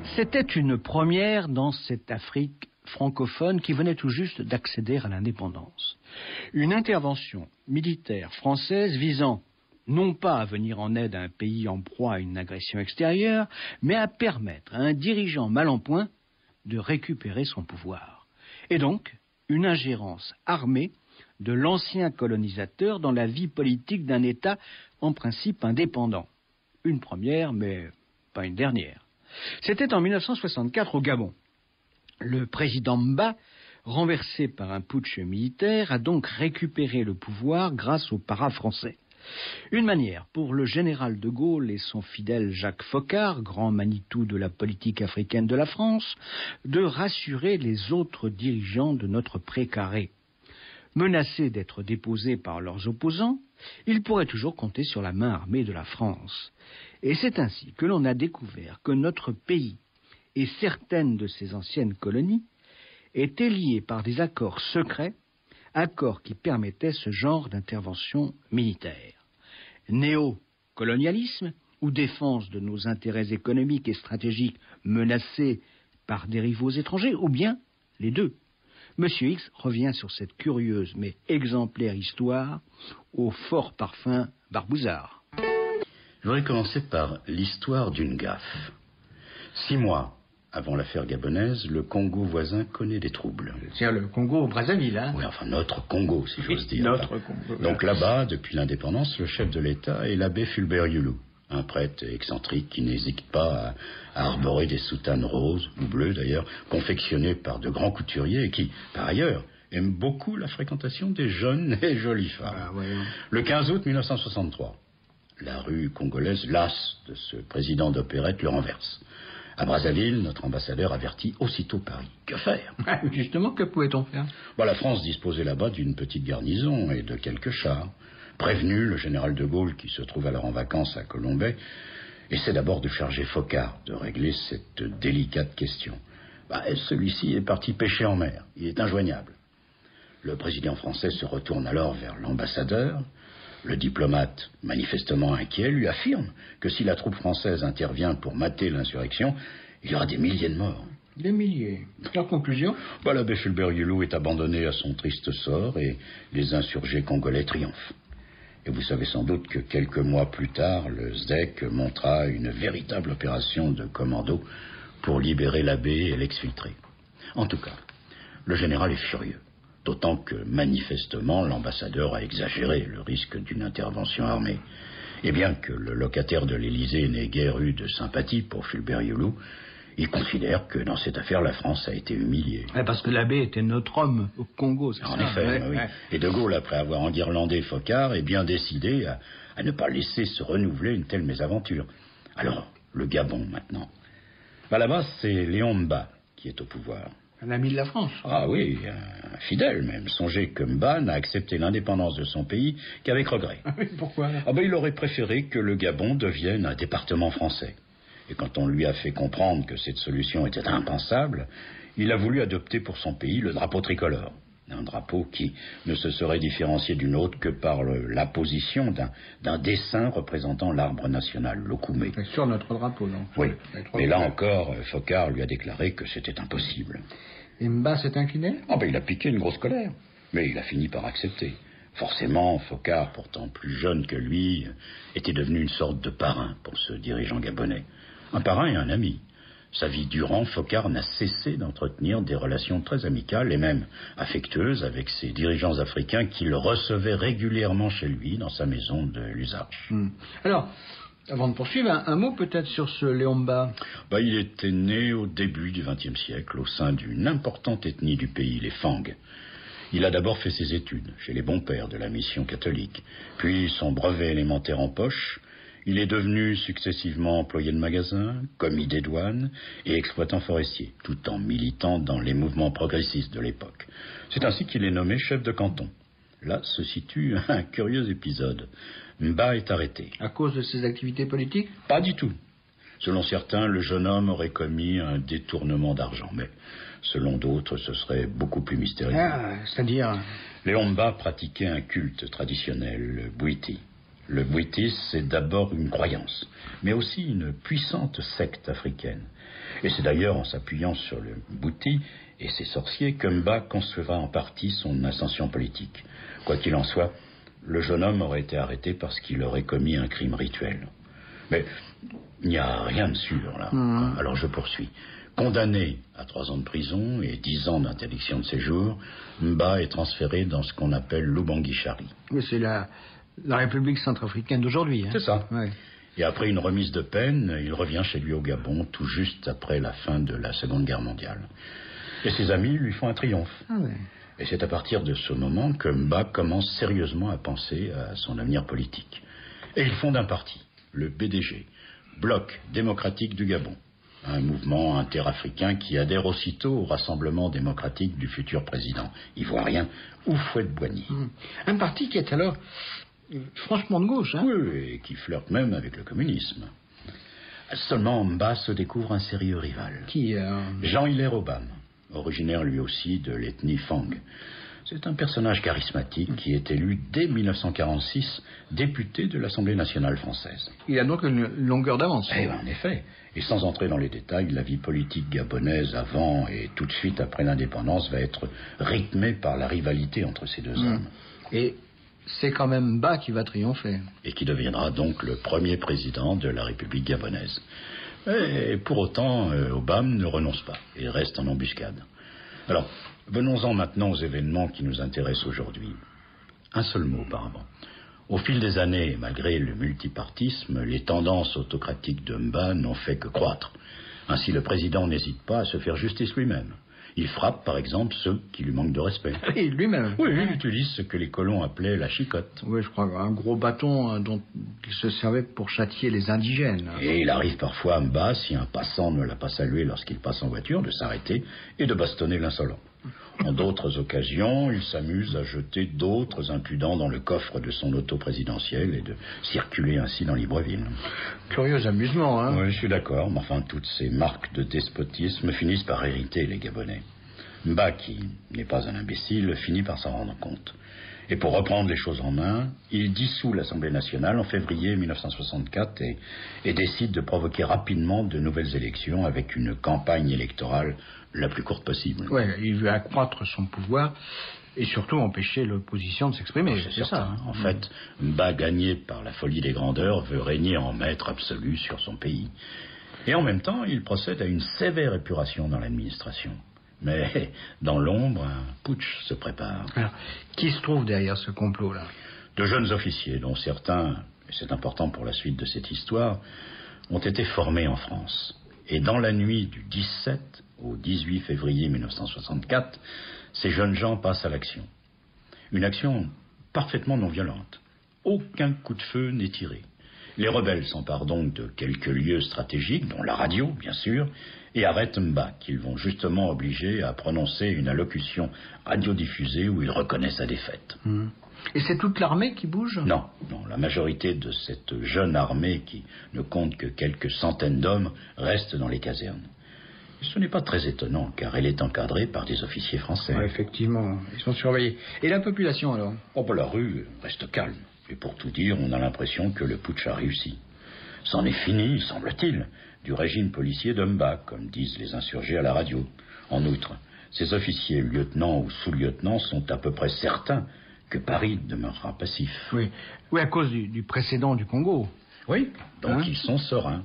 C'était une première dans cette Afrique francophone qui venait tout juste d'accéder à l'indépendance. Une intervention militaire française visant non pas à venir en aide à un pays en proie à une agression extérieure, mais à permettre à un dirigeant mal en point de récupérer son pouvoir. Et donc, une ingérence armée de l'ancien colonisateur dans la vie politique d'un État en principe indépendant. Une première, mais pas une dernière. C'était en 1964 au Gabon. Le président Mba, renversé par un putsch militaire, a donc récupéré le pouvoir grâce aux paras-français. Une manière pour le général de Gaulle et son fidèle Jacques Foccart, grand Manitou de la politique africaine de la France, de rassurer les autres dirigeants de notre précaré. Menacés d'être déposés par leurs opposants, ils pourraient toujours compter sur la main armée de la France. Et c'est ainsi que l'on a découvert que notre pays et certaines de ses anciennes colonies étaient liés par des accords secrets, accords qui permettaient ce genre d'intervention militaire. Néocolonialisme ou défense de nos intérêts économiques et stratégiques menacés par des rivaux étrangers, ou bien les deux. Monsieur X revient sur cette curieuse mais exemplaire histoire au fort parfum Barbouzard. Je voudrais commencer par l'histoire d'une gaffe. 6 mois avant l'affaire gabonaise, le Congo voisin connaît des troubles. C'est le Congo Brazzaville, hein? Oui, enfin notre Congo, si j'ose dire. Notre Congo. Donc là-bas, depuis l'indépendance, le chef de l'État est l'abbé Fulbert Yulu, un prêtre excentrique qui n'hésite pas à arborer des soutanes roses, ou bleues d'ailleurs, confectionnées par de grands couturiers et qui, par ailleurs, aime beaucoup la fréquentation des jeunes et jolies femmes. Ah, ouais. Le 15 août 1963, la rue congolaise, lasse de ce président d'opérette, le renverse. À Brazzaville, notre ambassadeur avertit aussitôt Paris. Que faire? Justement, que pouvait-on faire? La France disposait là-bas d'une petite garnison et de quelques chars. Prévenu, le général de Gaulle, qui se trouve alors en vacances à Colombey, essaie d'abord de charger Foccart de régler cette délicate question. Celui-ci est parti pêcher en mer. Il est injoignable. Le président français se retourne alors vers l'ambassadeur. Le diplomate, manifestement inquiet, lui affirme que si la troupe française intervient pour mater l'insurrection, il y aura des milliers de morts. Des milliers. En conclusion? L'abbé Fulbert Yulu est abandonné à son triste sort et les insurgés congolais triomphent. Et vous savez sans doute que quelques mois plus tard, le SDEC montra une véritable opération de commando pour libérer l'abbé et l'exfiltrer. En tout cas, le général est furieux. D'autant que, manifestement, l'ambassadeur a exagéré le risque d'une intervention armée. Et bien que le locataire de l'Élysée n'ait guère eu de sympathie pour Fulbert Yulu, il considère que dans cette affaire, la France a été humiliée. Parce que l'abbé était notre homme au Congo, c'est ça? En effet, oui. Et de Gaulle, après avoir enguirlandé Foccart, est bien décidé à ne pas laisser se renouveler une telle mésaventure. Alors, le Gabon, maintenant. Là-bas, c'est Léon Mba qui est au pouvoir. Un ami de la France. Ah oui, un fidèle même. Songez que Mba n'a accepté l'indépendance de son pays qu'avec regret. Pourquoi? Il aurait préféré que le Gabon devienne un département français. Et quand on lui a fait comprendre que cette solution était impensable, il a voulu adopter pour son pays le drapeau tricolore. Un drapeau qui ne se serait différencié d'une autre que par l'apposition d'un dessin représentant l'arbre national, l'Okoumé. Sur notre drapeau, non? Oui, mais là encore, Foccart lui a déclaré que c'était impossible. Et Mba s'est incliné? Il a piqué une grosse colère, mais il a fini par accepter. Forcément, Foccart, pourtant plus jeune que lui, était devenu une sorte de parrain pour ce dirigeant gabonais. Un parrain et un ami. Sa vie durant, Foccart n'a cessé d'entretenir des relations très amicales et même affectueuses avec ses dirigeants africains qui le recevaient régulièrement chez lui, dans sa maison de Luzarches. Alors, avant de poursuivre, un mot peut-être sur ce Léon Mba. Il était né au début du XXe siècle au sein d'une importante ethnie du pays, les Fang. Il a d'abord fait ses études chez les bons pères de la mission catholique, puis son brevet élémentaire en poche. Il est devenu successivement employé de magasin, commis des douanes et exploitant forestier, tout en militant dans les mouvements progressistes de l'époque. C'est ainsi qu'il est nommé chef de canton. Là se situe un curieux épisode. Mba est arrêté. À cause de ses activités politiques? Pas du tout. Selon certains, le jeune homme aurait commis un détournement d'argent, mais selon d'autres, ce serait beaucoup plus mystérieux. C'est-à-dire? Léon Mba pratiquait un culte traditionnel, le Bwiti. Le bouitisme, c'est d'abord une croyance, mais aussi une puissante secte africaine. Et c'est d'ailleurs en s'appuyant sur le bouti et ses sorciers que Mba concevra en partie son ascension politique. Quoi qu'il en soit, le jeune homme aurait été arrêté parce qu'il aurait commis un crime rituel. Mais il n'y a rien de sûr, là. Alors je poursuis. Condamné à 3 ans de prison et 10 ans d'interdiction de séjour, Mba est transféré dans ce qu'on appelle l'Ubangi-Chari. Oui, c'est la République centrafricaine d'aujourd'hui. Hein. C'est ça. Ouais. Et après une remise de peine, il revient chez lui au Gabon, tout juste après la fin de la Seconde Guerre mondiale. Et ses amis lui font un triomphe. Ah ouais. Et c'est à partir de ce moment que Mba commence sérieusement à penser à son avenir politique. Et il fonde un parti, le BDG, Bloc démocratique du Gabon. Un mouvement interafricain qui adhère aussitôt au Rassemblement démocratique du futur président ivoirien, Houphouët-Boigny. Un parti qui est alors franchement de gauche. Hein. Oui, et qui flirte même avec le communisme. Seulement, Mba se découvre un sérieux rival. Qui Jean-Hilaire Obam, originaire lui aussi de l'ethnie Fang. C'est un personnage charismatique qui est élu dès 1946 député de l'Assemblée nationale française. Il a donc une longueur d'avance. Eh bien, en effet. Et sans entrer dans les détails, la vie politique gabonaise avant et tout de suite après l'indépendance va être rythmée par la rivalité entre ces deux hommes. Et c'est quand même Mba qui va triompher. Et qui deviendra donc le premier président de la République gabonaise. Et pour autant, Obama ne renonce pas et reste en embuscade. Alors, venons-en maintenant aux événements qui nous intéressent aujourd'hui. Un seul mot auparavant. Au fil des années, malgré le multipartisme, les tendances autocratiques de Mba n'ont fait que croître. Ainsi, le président n'hésite pas à se faire justice lui-même. Il frappe, par exemple, ceux qui lui manquent de respect. Et lui-même. Oui, il utilise ce que les colons appelaient la chicotte. Oui, je crois, un gros bâton dont il se servait pour châtier les indigènes. Et il arrive parfois à Mba, si un passant ne l'a pas salué lorsqu'il passe en voiture, de s'arrêter et de bastonner l'insolent. En d'autres occasions, il s'amuse à jeter d'autres impudents dans le coffre de son auto présidentiel et de circuler ainsi dans Libreville. Curieux amusement, hein. Oui, je suis d'accord, mais enfin, toutes ces marques de despotisme finissent par hériter les Gabonais. Mba, qui n'est pas un imbécile, finit par s'en rendre compte. Et pour reprendre les choses en main, il dissout l'Assemblée nationale en février 1964 et décide de provoquer rapidement de nouvelles élections avec une campagne électorale la plus courte possible. Oui, il veut accroître son pouvoir et surtout empêcher l'opposition de s'exprimer. C'est certain. Hein. En fait, Mba, gagné par la folie des grandeurs, veut régner en maître absolu sur son pays. Et en même temps, il procède à une sévère épuration dans l'administration. Mais dans l'ombre, un putsch se prépare. Alors, qui se trouve derrière ce complot-là? De jeunes officiers, dont certains, et c'est important pour la suite de cette histoire, ont été formés en France. Et dans la nuit du 17 au 18 février 1964, ces jeunes gens passent à l'action. Une action parfaitement non violente. Aucun coup de feu n'est tiré. Les rebelles s'emparent donc de quelques lieux stratégiques, dont la radio, bien sûr, et arrêtent Mba, qu'ils vont justement obliger à prononcer une allocution radiodiffusée où il reconnaît sa défaite. Et c'est toute l'armée qui bouge? Non, la majorité de cette jeune armée, qui ne compte que quelques centaines d'hommes, reste dans les casernes. Et ce n'est pas très étonnant, car elle est encadrée par des officiers français. Ouais, effectivement, ils sont surveillés. Et la population, alors? La rue reste calme. Et pour tout dire, on a l'impression que le putsch a réussi. C'en est fini, semble-t-il, du régime policier de Mba, comme disent les insurgés à la radio. En outre, ces officiers, lieutenants ou sous-lieutenants, sont à peu près certains que Paris demeurera passif. Oui, à cause du précédent du Congo. Oui, donc ils sont sereins.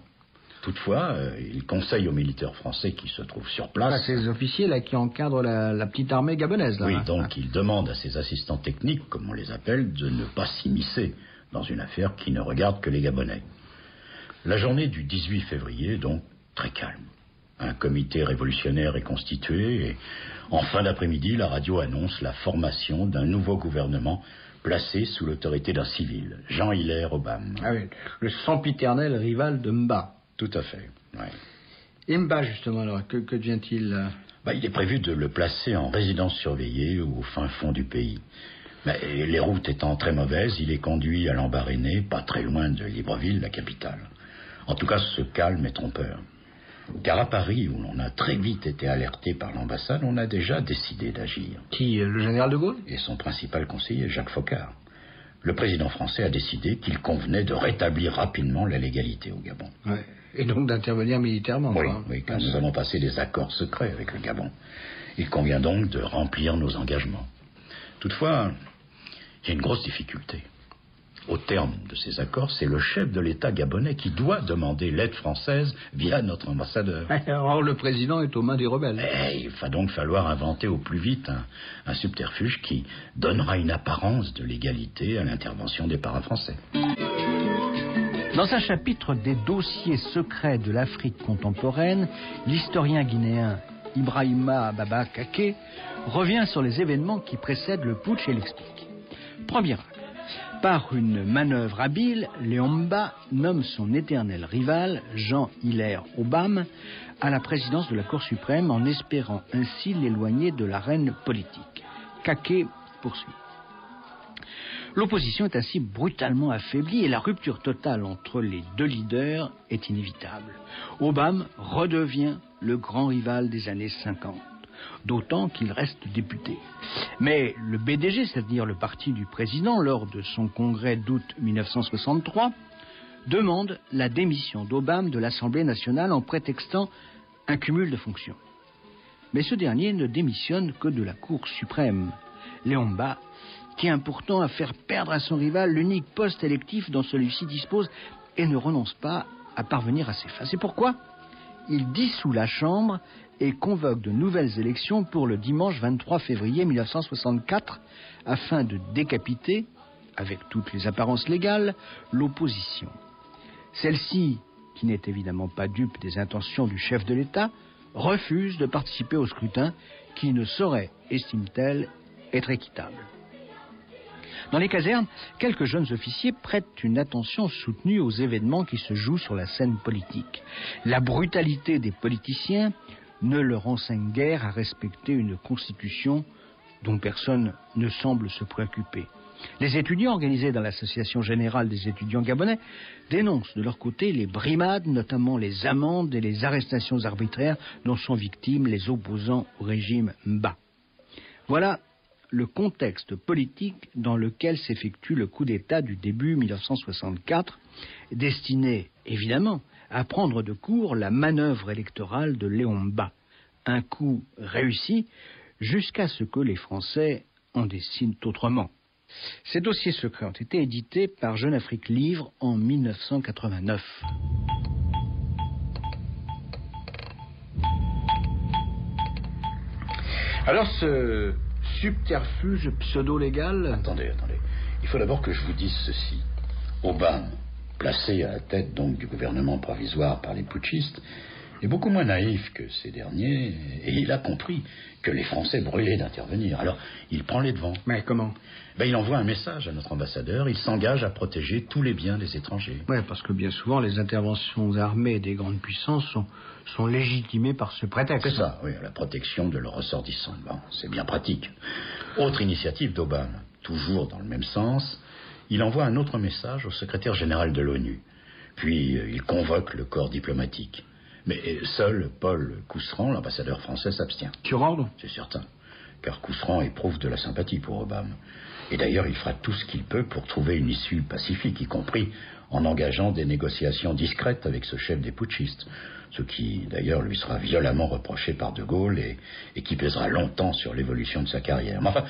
Toutefois, ils conseillent aux militaires français qui se trouvent sur place... Ces officiers-là qui encadrent la petite armée gabonaise, là. Oui, donc ils demandent à ces assistants techniques, comme on les appelle, de ne pas s'immiscer dans une affaire qui ne regarde que les Gabonais. La journée du 18 février est donc très calme. Un comité révolutionnaire est constitué et en fin d'après-midi, la radio annonce la formation d'un nouveau gouvernement placé sous l'autorité d'un civil, Jean-Hilaire Obam. Ah oui, le sempiternel rival de Mba. Tout à fait, oui. Et Mba, justement, alors, que devient-il? Il est prévu de le placer en résidence surveillée au fin fond du pays. Mais les routes étant très mauvaises, il est conduit à Lambaréné, pas très loin de Libreville, la capitale. En tout cas, ce calme est trompeur. Car à Paris, où l'on a très vite été alerté par l'ambassade, on a déjà décidé d'agir. Qui, le général de Gaulle? Et son principal conseiller, Jacques Foccart. le président français a décidé qu'il convenait de rétablir rapidement la légalité au Gabon. Ouais. Et donc d'intervenir militairement. Oui, quoi. oui, car nous avons passé des accords secrets avec le Gabon. Il convient donc de remplir nos engagements. Toutefois, il y a une grosse difficulté. Au terme de ces accords, c'est le chef de l'État gabonais qui doit demander l'aide française via notre ambassadeur. Or, le président est aux mains des rebelles. Il va donc falloir inventer au plus vite un subterfuge qui donnera une apparence de légalité à l'intervention des parrains français. Dans un chapitre des dossiers secrets de l'Afrique contemporaine, l'historien guinéen Ibrahima Baba Kake revient sur les événements qui précèdent le putsch et l'explique. Premier acte. Par une manœuvre habile, Léomba nomme son éternel rival, Jean-Hilaire Obama, à la présidence de la Cour suprême en espérant ainsi l'éloigner de l'arène politique. Kake poursuit. L'opposition est ainsi brutalement affaiblie et la rupture totale entre les deux leaders est inévitable. Obama redevient le grand rival des années 50. D'autant qu'il reste député. Mais le BDG, c'est-à-dire le parti du président, lors de son congrès d'août 1963, demande la démission d'Obama de l'Assemblée nationale en prétextant un cumul de fonctions. Mais ce dernier ne démissionne que de la Cour suprême. Léomba tient pourtant à faire perdre à son rival l'unique poste électif dont celui-ci dispose et ne renonce pas à parvenir à ses fins. C'est pourquoi il dissout la Chambre et convoque de nouvelles élections pour le dimanche 23 février 1964 afin de décapiter, avec toutes les apparences légales, l'opposition. Celle-ci, qui n'est évidemment pas dupe des intentions du chef de l'État, refuse de participer au scrutin qui ne saurait, estime-t-elle, être équitable. Dans les casernes, quelques jeunes officiers prêtent une attention soutenue aux événements qui se jouent sur la scène politique. La brutalité des politiciens ne leur enseigne guère à respecter une constitution dont personne ne semble se préoccuper. Les étudiants organisés dans l'Association générale des étudiants gabonais dénoncent de leur côté les brimades, notamment les amendes et les arrestations arbitraires dont sont victimes les opposants au régime Mba. Voilà le contexte politique dans lequel s'effectue le coup d'État du début 1964, destiné, évidemment, à prendre de court la manœuvre électorale de Léomba. Un coup réussi jusqu'à ce que les Français en décident autrement. Ces dossiers secrets ont été édités par Jeune Afrique Livre en 1989. Alors ce subterfuge pseudo-légal... Attendez. Il faut d'abord que je vous dise ceci. Obama, placé à la tête donc du gouvernement provisoire par les putschistes, est beaucoup moins naïf que ces derniers, et il a compris que les Français brûlaient d'intervenir. Alors, il prend les devants. Mais comment ? Il envoie un message à notre ambassadeur, il s'engage à protéger tous les biens des étrangers. Oui, parce que bien souvent, les interventions armées des grandes puissances sont légitimées par ce prétexte. C'est ça, oui, la protection de leurs ressortissants. Bon, c'est bien pratique. Autre initiative d'Obama, toujours dans le même sens, il envoie un autre message au secrétaire général de l'ONU. Puis, il convoque le corps diplomatique. Mais seul Paul Cousseran, l'ambassadeur français, s'abstient. Sur ordre ? C'est certain, car Cousseran éprouve de la sympathie pour Obama. Et d'ailleurs, il fera tout ce qu'il peut pour trouver une issue pacifique, y compris en engageant des négociations discrètes avec ce chef des putschistes, ce qui, d'ailleurs, lui sera violemment reproché par De Gaulle et qui pèsera longtemps sur l'évolution de sa carrière. Mais enfin,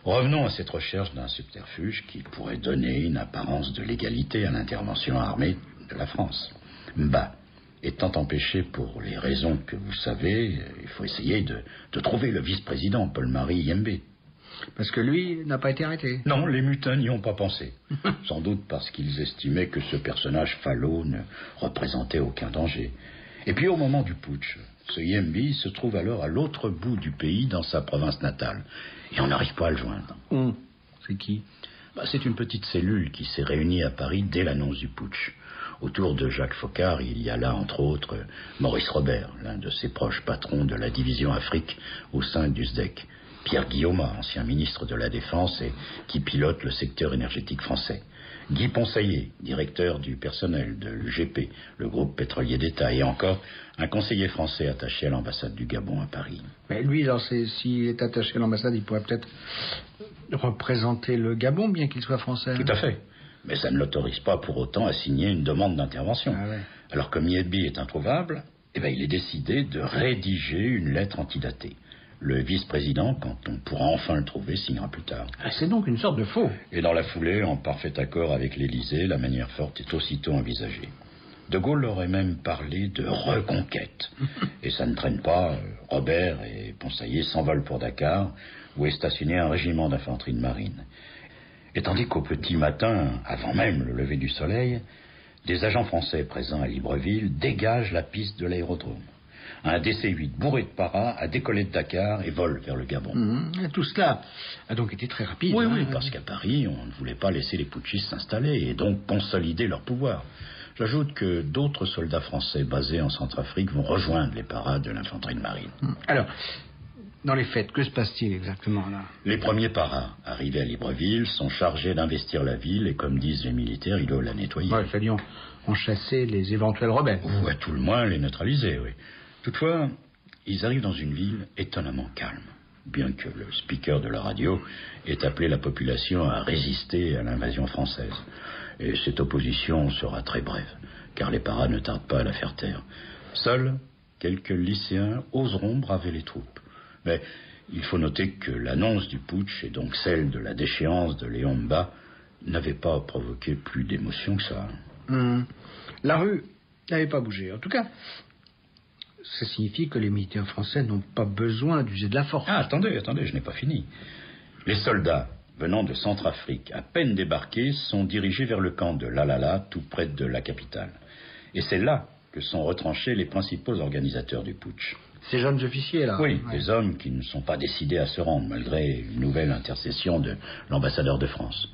revenons à cette recherche d'un subterfuge qui pourrait donner une apparence de légalité à l'intervention armée de la France. Mba étant empêché pour les raisons que vous savez, il faut essayer de trouver le vice-président, Paul-Marie Yembe. Parce que lui n'a pas été arrêté. Non, les mutins n'y ont pas pensé. Sans doute parce qu'ils estimaient que ce personnage falot ne représentait aucun danger. Et puis au moment du putsch, ce Yembe se trouve alors à l'autre bout du pays, dans sa province natale. Et on n'arrive pas à le joindre. C'est qui ? C'est une petite cellule qui s'est réunie à Paris dès l'annonce du putsch. Autour de Jacques Foccart, il y a là, entre autres, Maurice Robert, l'un de ses proches patrons de la division Afrique au sein du SDEC. Pierre Guillaume, ancien ministre de la Défense et qui pilote le secteur énergétique français. Guy Ponsaillet, directeur du personnel de l'UGP, le groupe pétrolier d'État, et encore un conseiller français attaché à l'ambassade du Gabon à Paris. Mais lui, s'il est attaché à l'ambassade, il pourrait peut-être représenter le Gabon, bien qu'il soit français. Tout à fait. Mais ça ne l'autorise pas pour autant à signer une demande d'intervention. Ah ouais. Alors comme Yedbi est introuvable, il est décidé de rédiger une lettre antidatée. Le vice-président, quand on pourra enfin le trouver, signera plus tard. Ah, c'est donc une sorte de faux. Et dans la foulée, en parfait accord avec l'Élysée, la manière forte est aussitôt envisagée. De Gaulle aurait même parlé de reconquête. Et ça ne traîne pas. Robert et Ponsaillé s'envolent pour Dakar, où est stationné un régiment d'infanterie de marine. Et tandis qu'au petit matin, avant même le lever du soleil, des agents français présents à Libreville dégagent la piste de l'aérodrome. Un DC-8 bourré de paras a décollé de Dakar et vole vers le Gabon. Et tout cela a donc été très rapide. Oui, parce qu'à Paris, on ne voulait pas laisser les putschistes s'installer et donc consolider leur pouvoir. J'ajoute que d'autres soldats français basés en Centrafrique vont rejoindre les paras de l'infanterie de marine. Alors, dans les faits, que se passe-t-il exactement là? Les premiers paras, arrivés à Libreville, sont chargés d'investir la ville et, comme disent les militaires, il faut la nettoyer. Il fallait en chasser les éventuels rebelles. Ou à tout le moins les neutraliser, oui. Toutefois, ils arrivent dans une ville étonnamment calme, bien que le speaker de la radio ait appelé la population à résister à l'invasion française. Et cette opposition sera très brève, car les paras ne tardent pas à la faire taire. Seuls quelques lycéens oseront braver les troupes. Mais il faut noter que l'annonce du putsch, et donc celle de la déchéance de Léon Mba, n'avait pas provoqué plus d'émotion que ça. La rue n'avait pas bougé. En tout cas, ça signifie que les militaires français n'ont pas besoin d'user de la force. Ah, attendez, je n'ai pas fini. Les soldats venant de Centrafrique, à peine débarqués, sont dirigés vers le camp de Lalala, tout près de la capitale. Et c'est là que sont retranchés les principaux organisateurs du putsch. Ces jeunes officiers, là. Oui, des hommes qui ne sont pas décidés à se rendre, malgré une nouvelle intercession de l'ambassadeur de France.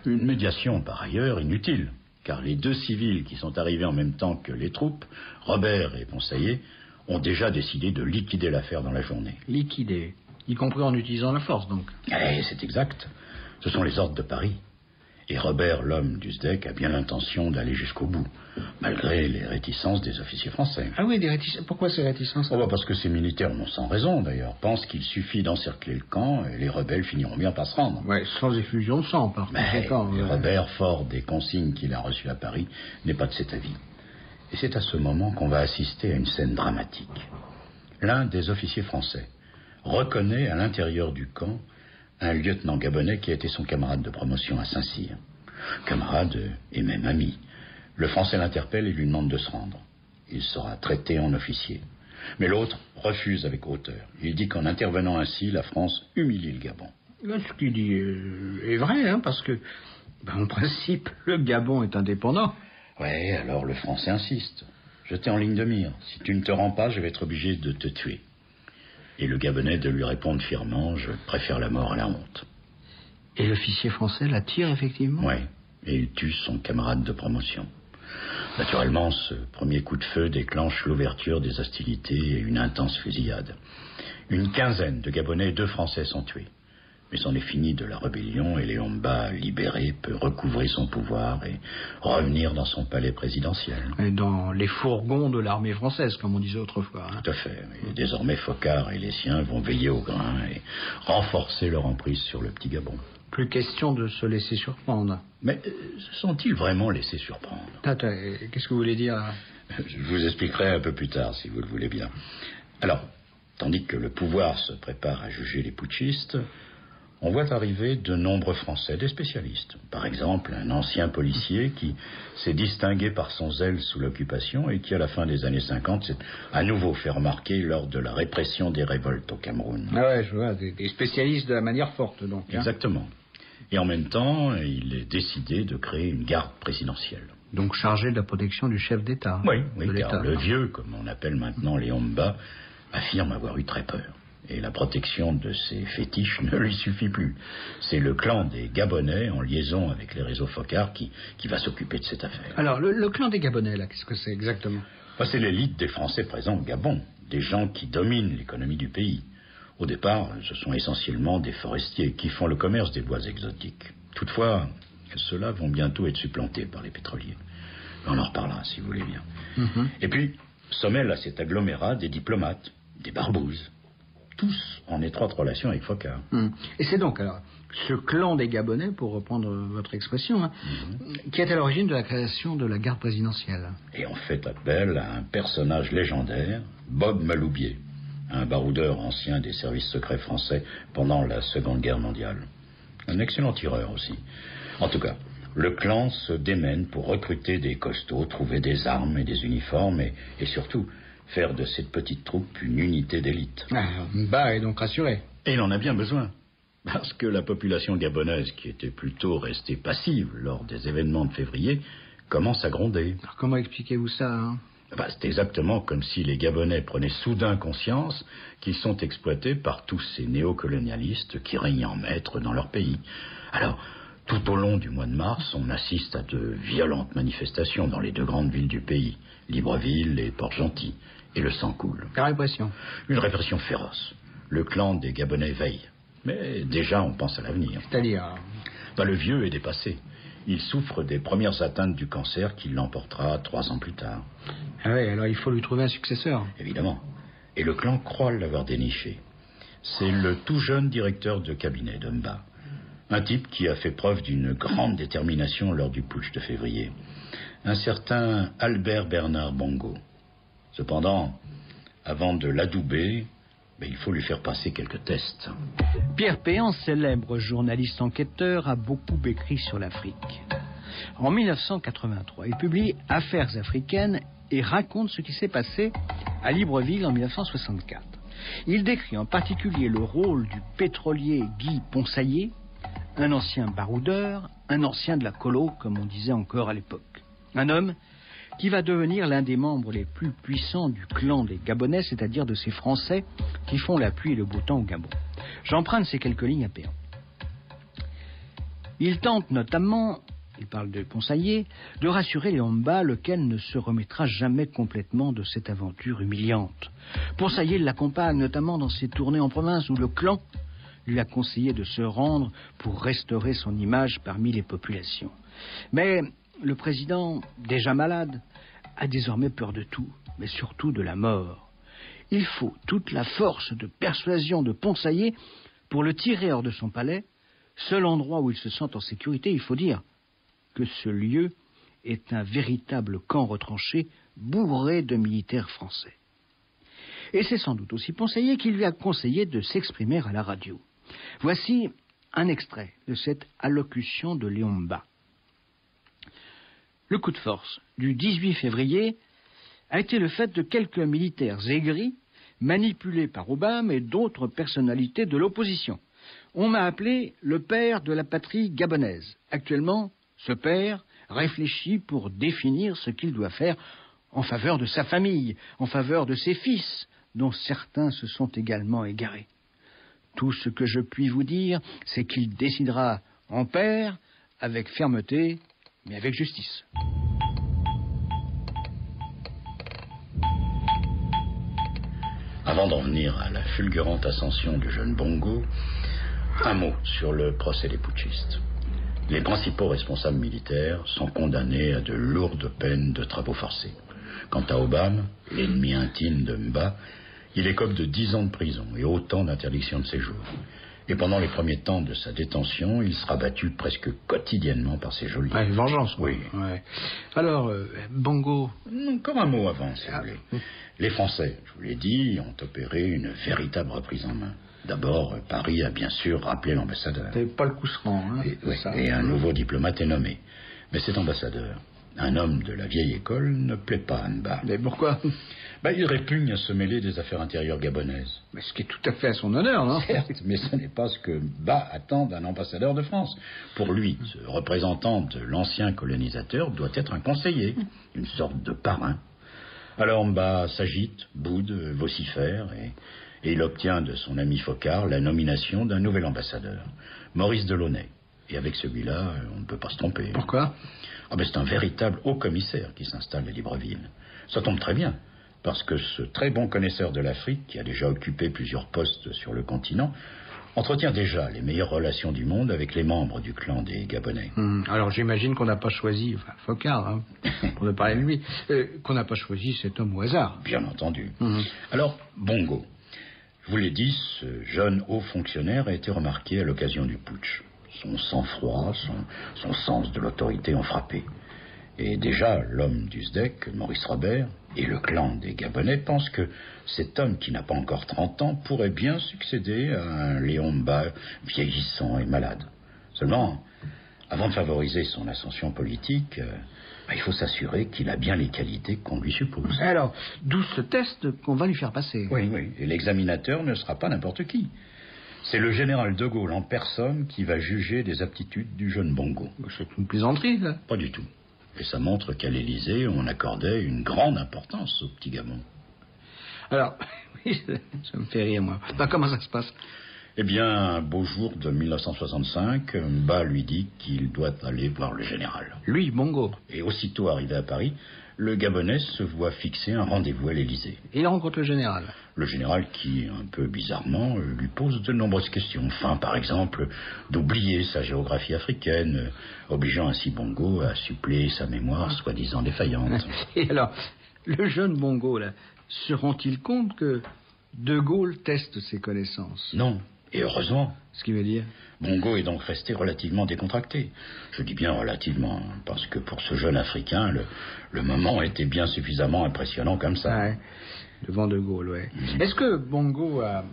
Une médiation, par ailleurs, inutile, car les deux civils qui sont arrivés en même temps que les troupes, Robert et Ponsaillé, ont déjà décidé de liquider l'affaire dans la journée. Liquider, y compris en utilisant la force, donc. Eh, c'est exact. Ce sont les ordres de Paris. Et Robert, l'homme du SDEC, a bien l'intention d'aller jusqu'au bout, malgré les réticences des officiers français. Ah oui, des réticences. Pourquoi ces réticences? Parce que ces militaires, non sans raison d'ailleurs, pensent qu'il suffit d'encercler le camp et les rebelles finiront bien par se rendre. Ouais, sans effusion de sang, par conséquent. Mais Robert, fort des consignes qu'il a reçues à Paris, n'est pas de cet avis. Et c'est à ce moment qu'on va assister à une scène dramatique. L'un des officiers français reconnaît à l'intérieur du camp un lieutenant gabonais qui a été son camarade de promotion à Saint-Cyr. Camarade et même ami. Le Français l'interpelle et lui demande de se rendre. Il sera traité en officier. Mais l'autre refuse avec hauteur. Il dit qu'en intervenant ainsi, la France humilie le Gabon. Ce qu'il dit est vrai, parce que, en principe, le Gabon est indépendant. Ouais, alors le Français insiste. Je t'ai en ligne de mire. Si tu ne te rends pas, je vais être obligé de te tuer. Et le Gabonais de lui répondre fièrement, je préfère la mort à la honte. Et l'officier français la tire effectivement? Oui, et il tue son camarade de promotion. Naturellement, ce premier coup de feu déclenche l'ouverture des hostilités et une intense fusillade. Une quinzaine de Gabonais et 2 Français sont tués. Mais c'en est fini de la rébellion et Léon Mba, libéré, peut recouvrir son pouvoir et revenir dans son palais présidentiel. Et dans les fourgons de l'armée française, comme on disait autrefois. Tout à fait. Et désormais, Foccart et les siens vont veiller au grain et renforcer leur emprise sur le petit Gabon. Plus question de se laisser surprendre. Mais se sont-ils vraiment laissés surprendre? Attends, qu'est-ce que vous voulez dire? Je vous expliquerai un peu plus tard, si vous le voulez bien. Alors, tandis que le pouvoir se prépare à juger les putschistes, on voit arriver de nombreux Français, des spécialistes. Par exemple, un ancien policier qui s'est distingué par son zèle sous l'occupation et qui, à la fin des années 50, s'est à nouveau fait remarquer lors de la répression des révoltes au Cameroun. Ah ouais, je vois, des spécialistes de la manière forte, donc. Exactement. Et en même temps, il est décidé de créer une garde présidentielle. Donc chargé de la protection du chef d'État. Oui, car le vieux, comme on appelle maintenant Léon Mba, affirme avoir eu très peur. Et la protection de ses fétiches ne lui suffit plus. C'est le clan des Gabonais, en liaison avec les réseaux Foccart, qui va s'occuper de cette affaire. Alors, le clan des Gabonais, là, qu'est-ce que c'est exactement? C'est l'élite des Français présents au Gabon, des gens qui dominent l'économie du pays. Au départ, ce sont essentiellement des forestiers qui font le commerce des bois exotiques. Toutefois, ceux-là vont bientôt être supplantés par les pétroliers. On en reparlera, si vous voulez bien. Et puis, sommeil à cet agglomérat des diplomates, des barbouzes, tous en étroite relation avec Foccart. Et c'est donc, alors, ce clan des Gabonais, pour reprendre votre expression, hein, qui est à l'origine de la création de la garde présidentielle. Et on fait appel à un personnage légendaire, Bob Maloubier, un baroudeur ancien des services secrets français pendant la Seconde Guerre mondiale. Un excellent tireur aussi. En tout cas, le clan se démène pour recruter des costauds, trouver des armes et des uniformes et surtout faire de cette petite troupe une unité d'élite. Mba est donc rassuré. Et il en a bien besoin. Parce que la population gabonaise, qui était plutôt restée passive lors des événements de février, commence à gronder. Alors comment expliquez-vous ça, hein? C'est exactement comme si les Gabonais prenaient soudain conscience qu'ils sont exploités par tous ces néocolonialistes qui règnent en maître dans leur pays. Alors, tout au long du mois de mars, on assiste à de violentes manifestations dans les deux grandes villes du pays, Libreville et Port-Gentil, et le sang coule. La répression. Une répression féroce. Le clan des Gabonais veille. Mais déjà, on pense à l'avenir. C'est-à-dire Le vieux est dépassé. Il souffre des premières atteintes du cancer qui l'emportera 3 ans plus tard. Ah oui, alors il faut lui trouver un successeur. Évidemment. Et le clan croit l'avoir déniché. C'est le tout jeune directeur de cabinet de Mba. Un type qui a fait preuve d'une grande détermination lors du putsch de février. Un certain Albert Bernard Bongo. Cependant, avant de l'adouber, il faut lui faire passer quelques tests. Pierre Péan, célèbre journaliste enquêteur, a beaucoup écrit sur l'Afrique. En 1983, il publie Affaires africaines et raconte ce qui s'est passé à Libreville en 1964. Il décrit en particulier le rôle du pétrolier Guy Ponsaillé, un ancien baroudeur, un ancien de la colo, comme on disait encore à l'époque. Un homme qui va devenir l'un des membres les plus puissants du clan des Gabonais, c'est-à-dire de ces Français qui font la pluie et le beau temps au Gabon. J'emprunte ces quelques lignes à Péan. Il tente notamment, il parle de Ponsaillé, de rassurer Léon Mba, lequel ne se remettra jamais complètement de cette aventure humiliante. Ponsaillé l'accompagne notamment dans ses tournées en province où le clan lui a conseillé de se rendre pour restaurer son image parmi les populations. Mais le président, déjà malade, a désormais peur de tout, mais surtout de la mort. Il faut toute la force de persuasion de Ponsaillé pour le tirer hors de son palais, seul endroit où il se sent en sécurité. Il faut dire que ce lieu est un véritable camp retranché, bourré de militaires français. Et c'est sans doute aussi Ponsaillé qui lui a conseillé de s'exprimer à la radio. Voici un extrait de cette allocution de Léon Mba. Le coup de force du 18 février a été le fait de quelques militaires aigris, manipulés par Obama et d'autres personnalités de l'opposition. On m'a appelé le père de la patrie gabonaise. Actuellement, ce père réfléchit pour définir ce qu'il doit faire en faveur de sa famille, en faveur de ses fils, dont certains se sont également égarés. Tout ce que je puis vous dire, c'est qu'il décidera en père, avec fermeté, mais avec justice. Avant d'en venir à la fulgurante ascension du jeune Bongo, un mot sur le procès des putschistes. Les principaux responsables militaires sont condamnés à de lourdes peines de travaux forcés. Quant à Obama, l'ennemi intime de Mba, il écope de 10 ans de prison et autant d'interdictions de séjour. Et pendant les premiers temps de sa détention, il sera battu presque quotidiennement par ses geôliers. Ouais, vengeance. Oui. Ouais. Alors, Bongo... Encore un mot avant, si vous voulez. Les Français, je vous l'ai dit, ont opéré une véritable reprise en main. D'abord, Paris a bien sûr rappelé l'ambassadeur. C'est Paul Cousseran, hein, et un nouveau diplomate est nommé. Mais cet ambassadeur, un homme de la vieille école, ne plaît pas à Mba. Mais pourquoi ? Il répugne à se mêler des affaires intérieures gabonaises. Mais ce qui est tout à fait à son honneur, non ? Certes, mais ce n'est pas ce que Mba attend d'un ambassadeur de France. Pour lui, ce représentant de l'ancien colonisateur doit être un conseiller, une sorte de parrain. Alors Mba s'agite, boude, vocifère, et il obtient de son ami Focard la nomination d'un nouvel ambassadeur, Maurice Delaunay. Et avec celui-là, on ne peut pas se tromper. Pourquoi ? C'est un véritable haut-commissaire qui s'installe à Libreville. Ça tombe très bien, parce que ce très bon connaisseur de l'Afrique, qui a déjà occupé plusieurs postes sur le continent, entretient déjà les meilleures relations du monde avec les membres du clan des Gabonais. Alors j'imagine qu'on n'a pas choisi, Focard, hein, pour ne parler de lui, qu'on n'a pas choisi cet homme au hasard. Bien entendu. Alors, Bongo. Je vous l'ai dit, ce jeune haut fonctionnaire a été remarqué à l'occasion du putsch. Son sang-froid, son sens de l'autorité ont frappé. Et déjà, l'homme du SDEC, Maurice Robert, et le clan des Gabonais pensent que cet homme qui n'a pas encore 30 ans pourrait bien succéder à un Léon Mba vieillissant et malade. Seulement, avant de favoriser son ascension politique, il faut s'assurer qu'il a bien les qualités qu'on lui suppose. Alors, d'où ce test qu'on va lui faire passer. Oui, et l'examinateur ne sera pas n'importe qui. C'est le général de Gaulle en personne qui va juger des aptitudes du jeune Bongo. C'est une plaisanterie, là. Pas du tout. Et ça montre qu'à l'Élysée, on accordait une grande importance au petit Gabon. Alors, oui, ça me fait rire, moi. Comment ça se passe? Eh bien, un beau jour de 1965, Mba lui dit qu'il doit aller voir le général. Lui, Bongo. Et aussitôt arrivé à Paris, le Gabonais se voit fixer un rendez-vous à l'Élysée. Et il rencontre le général. Le général qui, un peu bizarrement, lui pose de nombreuses questions. Enfin, par exemple, d'oublier sa géographie africaine, obligeant ainsi Bongo à suppléer sa mémoire soi-disant défaillante. Et alors, le jeune Bongo, là, se rend-il compte que de Gaulle teste ses connaissances? Non, et heureusement. Ce qui veut dire? Bongo est donc resté relativement décontracté. Je dis bien relativement, parce que pour ce jeune Africain, le moment était bien suffisamment impressionnant comme ça. Ouais, devant de Gaulle, ouais. Est-ce que Bongo a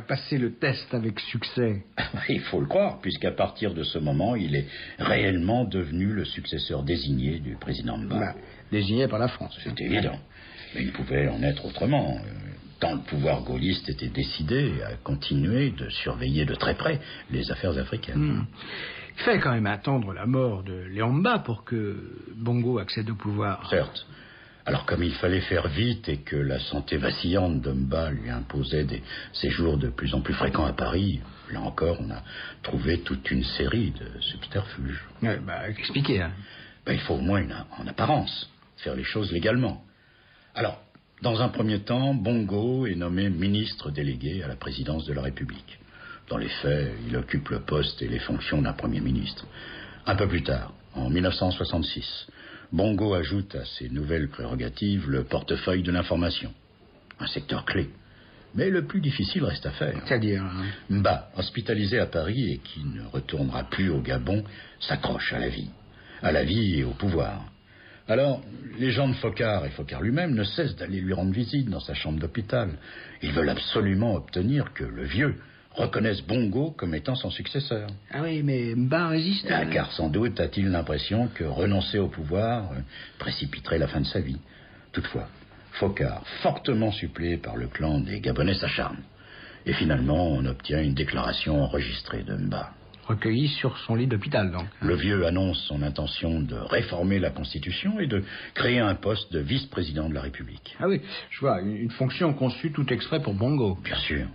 passé le test avec succès? Il faut le croire, puisqu'à partir de ce moment, il est réellement devenu le successeur désigné du président Mba. Désigné par la France. C'est évident. Mais il pouvait en être autrement. Tant le pouvoir gaulliste était décidé à continuer de surveiller de très près les affaires africaines. Il fallait quand même attendre la mort de Léon Mba pour que Bongo accède au pouvoir. Certes. Alors comme il fallait faire vite et que la santé vacillante de Mba lui imposait des séjours de plus en plus fréquents à Paris, là encore on a trouvé toute une série de subterfuges. Ouais, expliquez. Hein. Il faut au moins, en apparence, faire les choses légalement. Alors, dans un premier temps, Bongo est nommé ministre délégué à la présidence de la République. Dans les faits, il occupe le poste et les fonctions d'un Premier ministre. Un peu plus tard, en 1966, Bongo ajoute à ses nouvelles prérogatives le portefeuille de l'information. Un secteur clé. Mais le plus difficile reste à faire. C'est-à-dire Mba, hospitalisé à Paris et qui ne retournera plus au Gabon, s'accroche à la vie. À la vie et au pouvoir. Alors, les gens de Foccart et Foccart lui-même ne cessent d'aller lui rendre visite dans sa chambre d'hôpital. Ils veulent absolument obtenir que le vieux reconnaisse Bongo comme étant son successeur. Ah oui, mais Mba résiste. Car sans doute a-t-il l'impression que renoncer au pouvoir précipiterait la fin de sa vie. Toutefois, Foccart, fortement suppléé par le clan des Gabonais, s'acharne. Et finalement, on obtient une déclaration enregistrée de Mba. Recueilli sur son lit d'hôpital, donc. Le vieux annonce son intention de réformer la Constitution et de créer un poste de vice-président de la République. Ah oui, je vois, une fonction conçue tout exprès pour Bongo. Bien sûr.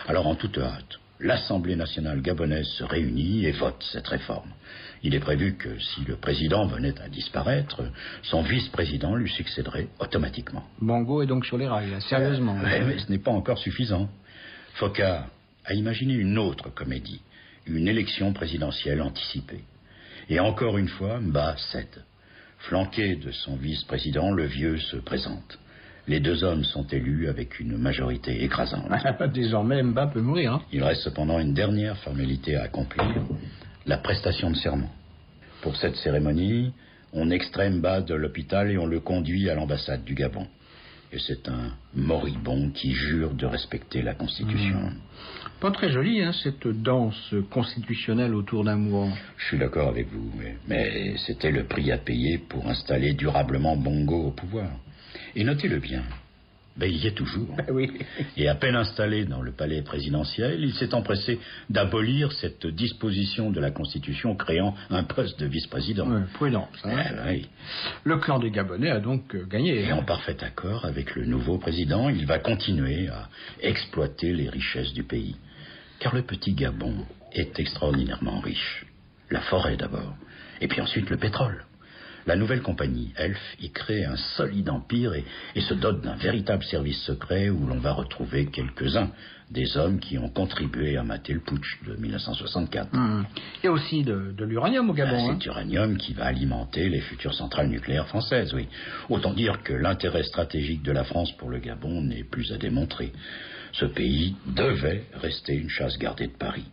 Alors, en toute hâte, l'Assemblée nationale gabonaise se réunit et vote cette réforme. Il est prévu que si le président venait à disparaître, son vice-président lui succéderait automatiquement. Bongo est donc sur les rails, là, sérieusement. Mais ce n'est pas encore suffisant. Foccart a imaginé une autre comédie. Une élection présidentielle anticipée. Et encore une fois, Mba cède. Flanqué de son vice-président, le vieux se présente. Les deux hommes sont élus avec une majorité écrasante. Désormais, Mba peut mourir. Il reste cependant une dernière formalité à accomplir, la prestation de serment. Pour cette cérémonie, on extrait Mba de l'hôpital et on le conduit à l'ambassade du Gabon. Et c'est un moribond qui jure de respecter la Constitution. Pas très joli, hein, cette danse constitutionnelle autour d'un mourant. Je suis d'accord avec vous, mais c'était le prix à payer pour installer durablement Bongo au pouvoir. Et notez-le bien, il y est toujours. Oui. Et à peine installé dans le palais présidentiel, il s'est empressé d'abolir cette disposition de la Constitution créant un poste de vice-président. Prudent, ça. Oui. Le clan des Gabonais a donc gagné. Et en parfait accord avec le nouveau président, il va continuer à exploiter les richesses du pays. Car le petit Gabon est extraordinairement riche. La forêt d'abord, et puis ensuite le pétrole. La nouvelle compagnie, Elf, y crée un solide empire et se dote d'un véritable service secret où l'on va retrouver quelques-uns des hommes qui ont contribué à mater le putsch de 1964. Il y a aussi de l'uranium au Gabon. Cet uranium qui va alimenter les futures centrales nucléaires françaises, oui. Autant dire que l'intérêt stratégique de la France pour le Gabon n'est plus à démontrer. Ce pays devait rester une chasse gardée de Paris.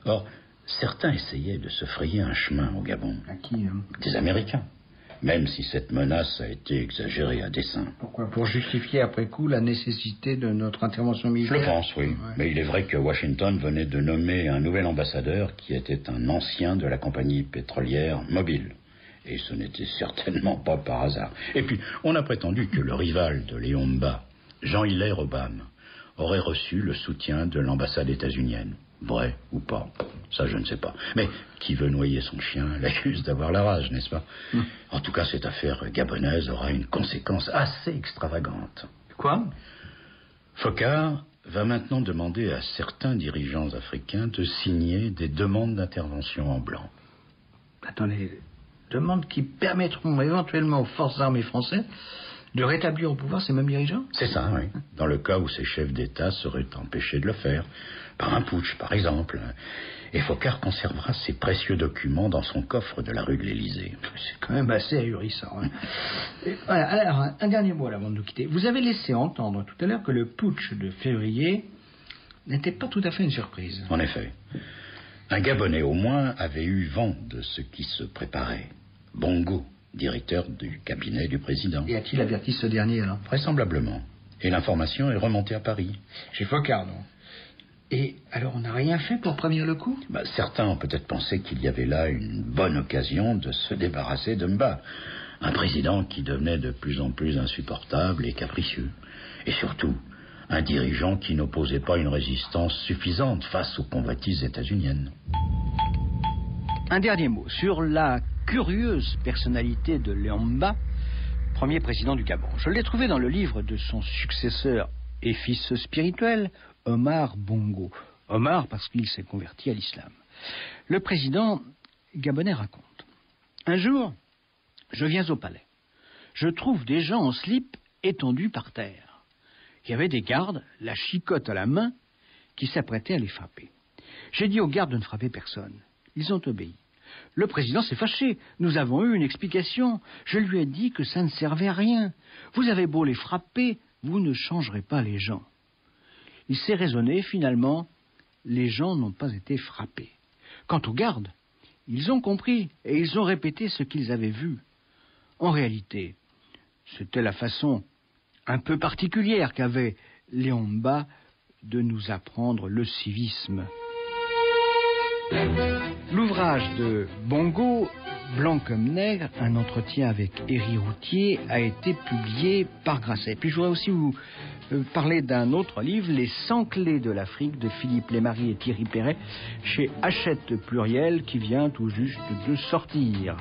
Or, certains essayaient de se frayer un chemin au Gabon. À qui Des Américains. Même si cette menace a été exagérée à dessein. Pourquoi? Pour justifier après coup la nécessité de notre intervention militaire? Je le pense, oui. Ouais. Mais il est vrai que Washington venait de nommer un nouvel ambassadeur qui était un ancien de la compagnie pétrolière Mobile. Et ce n'était certainement pas par hasard. Et puis, on a prétendu que le rival de Léon Mba, Jean-Hilaire Obama, aurait reçu le soutien de l'ambassade états-unienne. Vrai ou pas, ça je ne sais pas. Mais qui veut noyer son chien l'accuse d'avoir la rage, n'est-ce pas? En tout cas, cette affaire gabonaise aura une conséquence assez extravagante. Quoi? Foccart va maintenant demander à certains dirigeants africains de signer des demandes d'intervention en blanc. Attendez, demandes qui permettront éventuellement aux forces armées françaises de rétablir au pouvoir ces mêmes dirigeants? C'est ça, oui. Dans le cas où ces chefs d'État seraient empêchés de le faire. Par un putsch, par exemple. Et Foccart conservera ces précieux documents dans son coffre de la rue de l'Élysée. C'est quand même assez ahurissant. Hein. Et voilà, alors, un dernier mot avant de nous quitter. Vous avez laissé entendre tout à l'heure que le putsch de février n'était pas tout à fait une surprise. En effet. Un Gabonais au moins avait eu vent de ce qui se préparait. Bongo, directeur du cabinet du président. Et a-t-il averti ce dernier alors? Vraisemblablement. Et l'information est remontée à Paris. Chez Foccart, non? Et alors on n'a rien fait pour prévenir le coup? Certains ont peut-être pensé qu'il y avait là une bonne occasion de se débarrasser de Mba. Un président qui devenait de plus en plus insupportable et capricieux. Et surtout, un dirigeant qui n'opposait pas une résistance suffisante face aux convoitises états-uniennes. Un dernier mot sur la curieuse personnalité de Léon Mba, premier président du Gabon. Je l'ai trouvé dans le livre de son successeur et fils spirituel, Omar Bongo. Omar parce qu'il s'est converti à l'islam. Le président gabonais raconte: un jour, je viens au palais. Je trouve des gens en slip étendus par terre. Il y avait des gardes, la chicotte à la main, qui s'apprêtaient à les frapper. J'ai dit aux gardes de ne frapper personne. Ils ont obéi. Le président s'est fâché. Nous avons eu une explication. Je lui ai dit que ça ne servait à rien. Vous avez beau les frapper, vous ne changerez pas les gens. Il s'est raisonné, finalement, les gens n'ont pas été frappés. Quant aux gardes, ils ont compris et ils ont répété ce qu'ils avaient vu. En réalité, c'était la façon un peu particulière qu'avait Léon Mba de nous apprendre le civisme. L'ouvrage de Bongo, Blanc comme nègre, un entretien avec Héry Routier, a été publié par Grasset. Puis je voudrais aussi vous parler d'un autre livre, Les 100 clés de l'Afrique, de Philippe Lémarie et Thierry Perret, chez Hachette Pluriel, qui vient tout juste de sortir.